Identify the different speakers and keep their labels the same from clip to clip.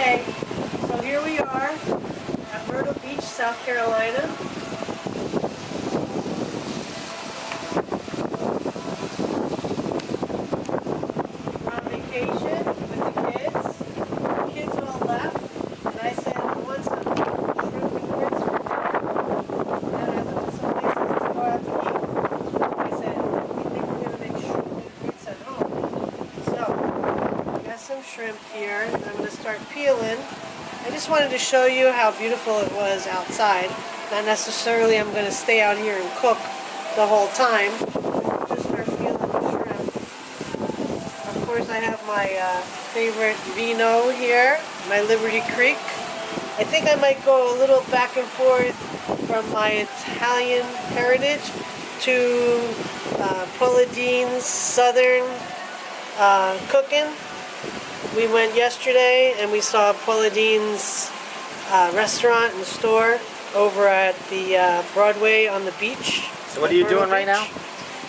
Speaker 1: Okay, so here we are at Myrtle Beach, South Carolina. We're on vacation with the kids. The kids all left, and I said, I want some shrimp and grits for dinner. And I looked at some places to go out to eat. I said, we think we're going to make shrimp and grits at home. So, I got some shrimp here, and I'm going to start peeling. I just wanted to show you how beautiful it was outside. Not necessarily I'm going to stay out here and cook the whole time. Just start peeling the shrimp. Of course, I have my favorite vino here, my Liberty Creek. I think I might go a little back and forth from my Italian heritage to Paula Deen's Southern cooking. We went yesterday and we saw Paula Deen's restaurant and store over at the Broadway on the beach.
Speaker 2: So what are you doing right now?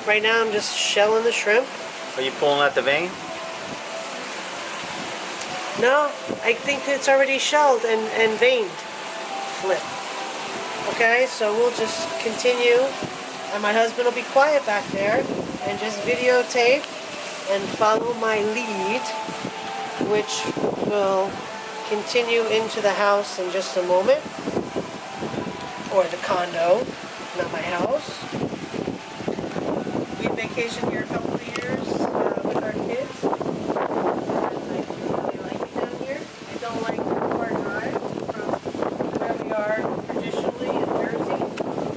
Speaker 1: Right now I'm just shelling the shrimp.
Speaker 2: Are you pulling out the vein?
Speaker 1: No, I think it's already shelled and veined. Flip. Okay, so we'll just continue. And my husband will be quiet back there and just videotape and follow my lead, which will continue into the house in just a moment, or the condo, not my house. We vacationed here a couple of years with our kids. And I really like it down here. I don't like the far drive from where we are traditionally in Jersey.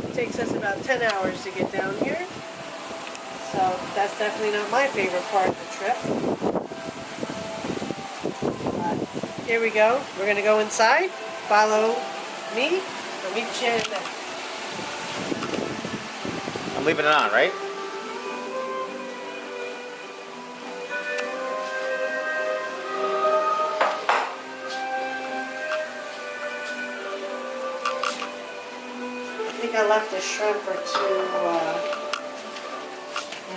Speaker 1: It takes us about 10 hours to get down here. So that's definitely not my favorite part of the trip. Here we go. We're going to go inside. Follow me. I'll meet you in a minute.
Speaker 2: I'm leaving it on, right?
Speaker 1: I think I left a shrimp or two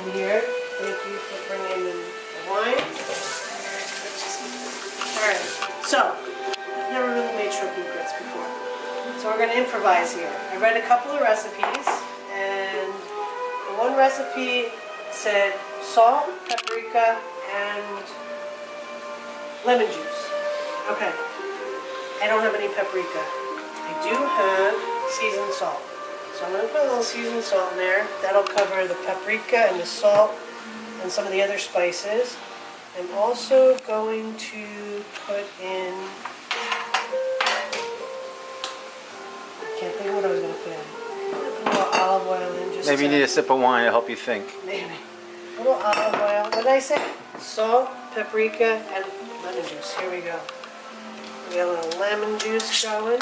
Speaker 1: in here. Thank you for bringing in the wine. Alright, so, I've never really made shrimp and grits before. So we're going to improvise here. I read a couple of recipes, and the one recipe said salt, paprika, and lemon juice. Okay, I don't have any paprika. I do have seasoned salt. So I'm going to put a little seasoned salt in there. That'll cover the paprika and the salt and some of the other spices. I'm also going to put in, I can't think of what I was going to put in. A little olive oil in just
Speaker 2: Maybe you need a sip of wine to help you think.
Speaker 1: Maybe. A little olive oil. What did I say? Salt, paprika, and lemon juice. Here we go. We got a little lemon juice going.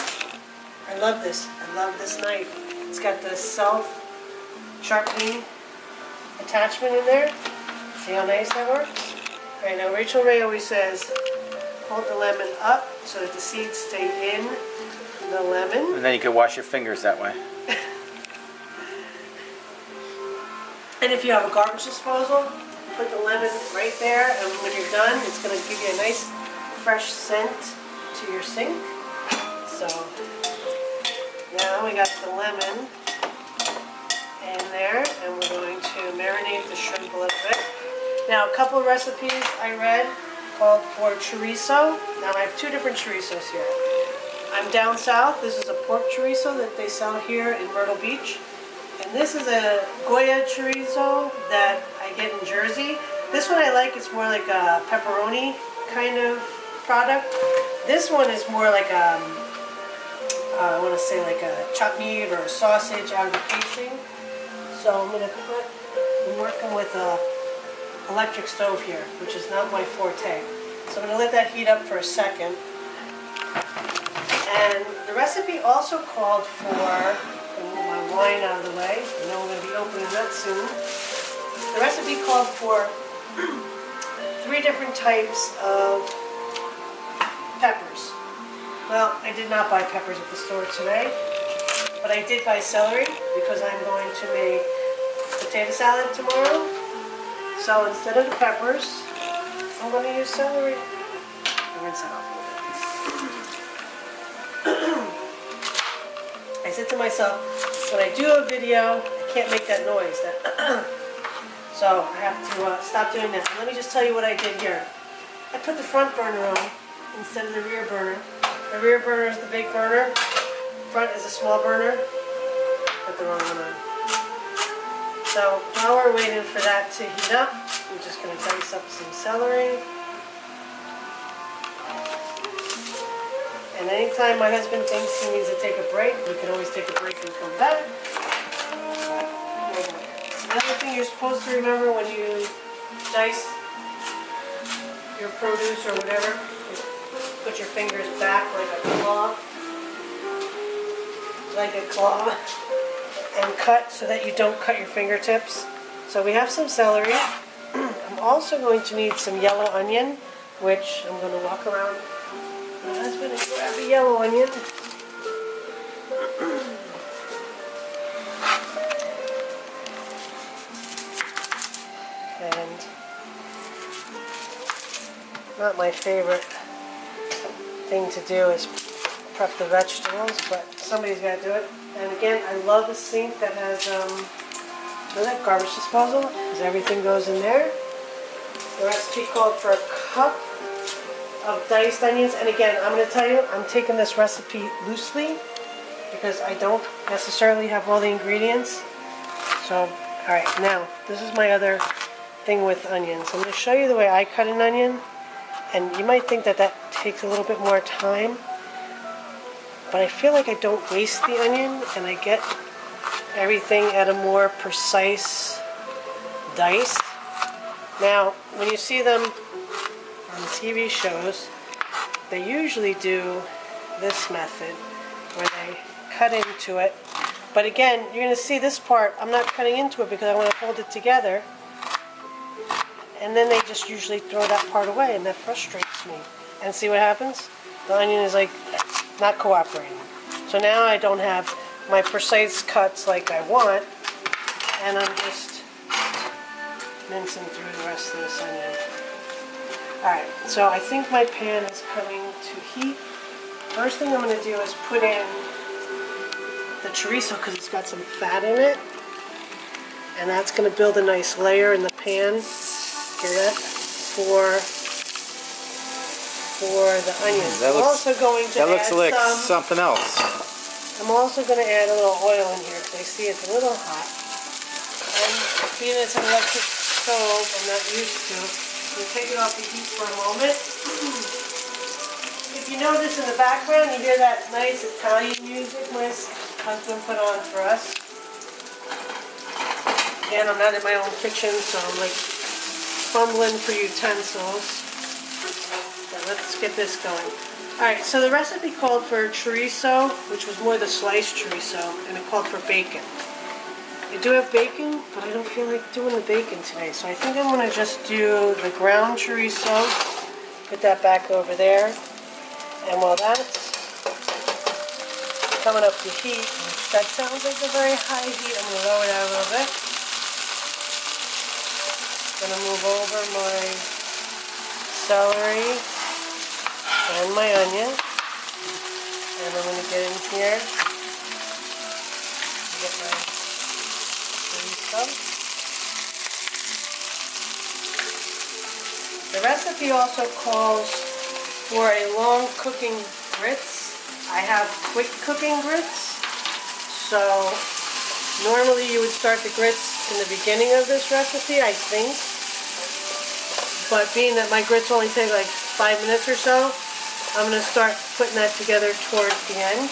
Speaker 1: I love this. I love this knife. It's got the self-sharpening attachment in there. See how nice that works? Alright, now Rachel Ray always says, hold the lemon up so that the seeds stay in the lemon.
Speaker 2: And then you can wash your fingers that way.
Speaker 1: And if you have a garbage disposal, put the lemon right there, and when you're done, it's going to give you a nice fresh scent to your sink. So, now we got the lemon in there, and we're going to marinate the shrimp a little bit. Now, a couple of recipes I read called for chorizo. Now, I have two different chorizos here. I'm down south. This is a pork chorizo that they sell here in Myrtle Beach. And this is a Goya chorizo that I get in Jersey. This one I like. It's more like a pepperoni kind of product. This one is more like a, I want to say like a chopped meat or a sausage out of the casing. So I'm working with a electric stove here, which is not my forte. So I'm going to let that heat up for a second. And the recipe also called for, I'll move my wine out of the way, I know we're going to be opening that soon. The recipe called for 3 different types of peppers. Well, I did not buy peppers at the store today, but I did buy celery because I'm going to make potato salad tomorrow. So instead of the peppers, I'm going to use celery. Rinse it off a little bit. myself, when I do a video, I can't make that noise. So I have to stop doing that. And let me just tell you what I did here. I put the front burner on instead of the rear burner. The rear burner is the big burner. Front is a small burner. Put the wrong one on. So while we're waiting for that to heat up, I'm just going to dice up some celery. And anytime my husband thinks he needs to take a break, we can always take a break and come back. Another thing you're supposed to remember when you dice your produce or whatever, is put your fingers back like a claw, and cut so that you don't cut your fingertips. So we have some celery. I'm also going to need some yellow onion, which I'm going to walk around my husband and grab a yellow onion. And not my favorite thing to do is prep the vegetables, but somebody's got to do it. And again, I love a sink that has that garbage disposal, because everything goes in there. The recipe called for a cup of diced onions, and again, I'm going to tell you, I'm taking this recipe loosely because I don't necessarily have all the ingredients. So, alright, now, this is my other thing with onions. I'm going to show you the way I cut an onion, and you might think that that takes a little bit more time, but I feel like I don't waste the onion, and I get everything at a more precise dice. Now, when you see them on TV shows, they usually do this method where they cut into it. But again, you're going to see this part, I'm not cutting into it because I want to hold it together. And then they just usually throw that part away, and that frustrates me. And see what happens? The onion is like not cooperating. So now I don't have my precise cuts like I want, and I'm just mincing through the rest of this onion. Alright, so I think my pan is coming to heat. First thing I'm going to do is put in the chorizo because it's got some fat in it. And that's going to build a nice layer in the pan. Hear that? For the onions.
Speaker 2: That looks,
Speaker 1: I'm also going to
Speaker 2: that looks
Speaker 1: add
Speaker 2: like something else.
Speaker 1: I'm also going to add a little oil in here because I see it's a little hot. And being it's an electric stove, I'm not used to it. We'll take it off the heat for a moment. If you notice in the background, you hear that nice Italian music my husband put on for us. Again, I'm not in my own kitchen, so I'm like fumbling for utensils. So let's get this going. Alright, so the recipe called for chorizo, which was more the sliced chorizo, and it called for bacon. I do have bacon, but I don't feel like doing the bacon today, so I think I'm going to just do the ground chorizo, put that back over there, and while that's coming up to heat, which that sounds like a very high heat, I'm going to lower it out a little bit. I'm going to move over my celery and my onion, and I'm going to get in here and get my chorizo. The recipe also calls for a long cooking grits. I have quick cooking grits, so normally you would start the grits in the beginning of this recipe, I think, but being that my grits only take like 5 minutes or so, I'm going to start putting that together towards the end.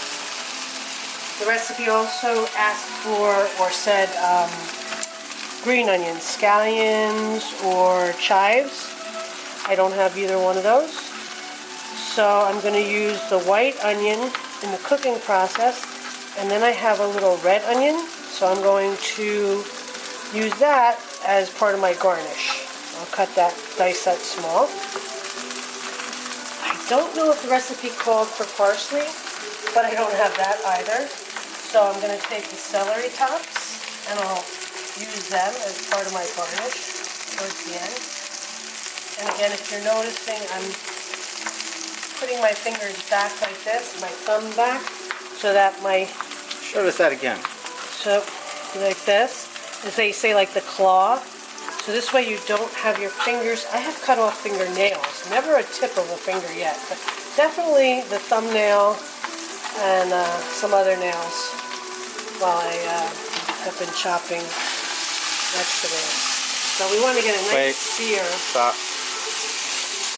Speaker 1: The recipe also asked for, or said, green onions, scallions, or chives. I don't have either one of those. So I'm going to use the white onion in the cooking process, and then I have a little red onion, so I'm going to use that as part of my garnish. I'll cut that, dice that small. I don't know if the recipe called for parsley, but I don't have that either. So I'm going to take the celery tops and I'll use them as part of my garnish towards the end. And again, if you're noticing, I'm putting my fingers back like this, my thumb back, so that my
Speaker 2: Show us that again.
Speaker 1: So, like this, as they say, like the claw. So this way you don't have your fingers. I have cut off fingernails, never a tip of a finger yet, but definitely the thumbnail and some other nails while I have been chopping vegetables. So we want to get a nice
Speaker 2: Wait.
Speaker 1: sear.
Speaker 2: Stop.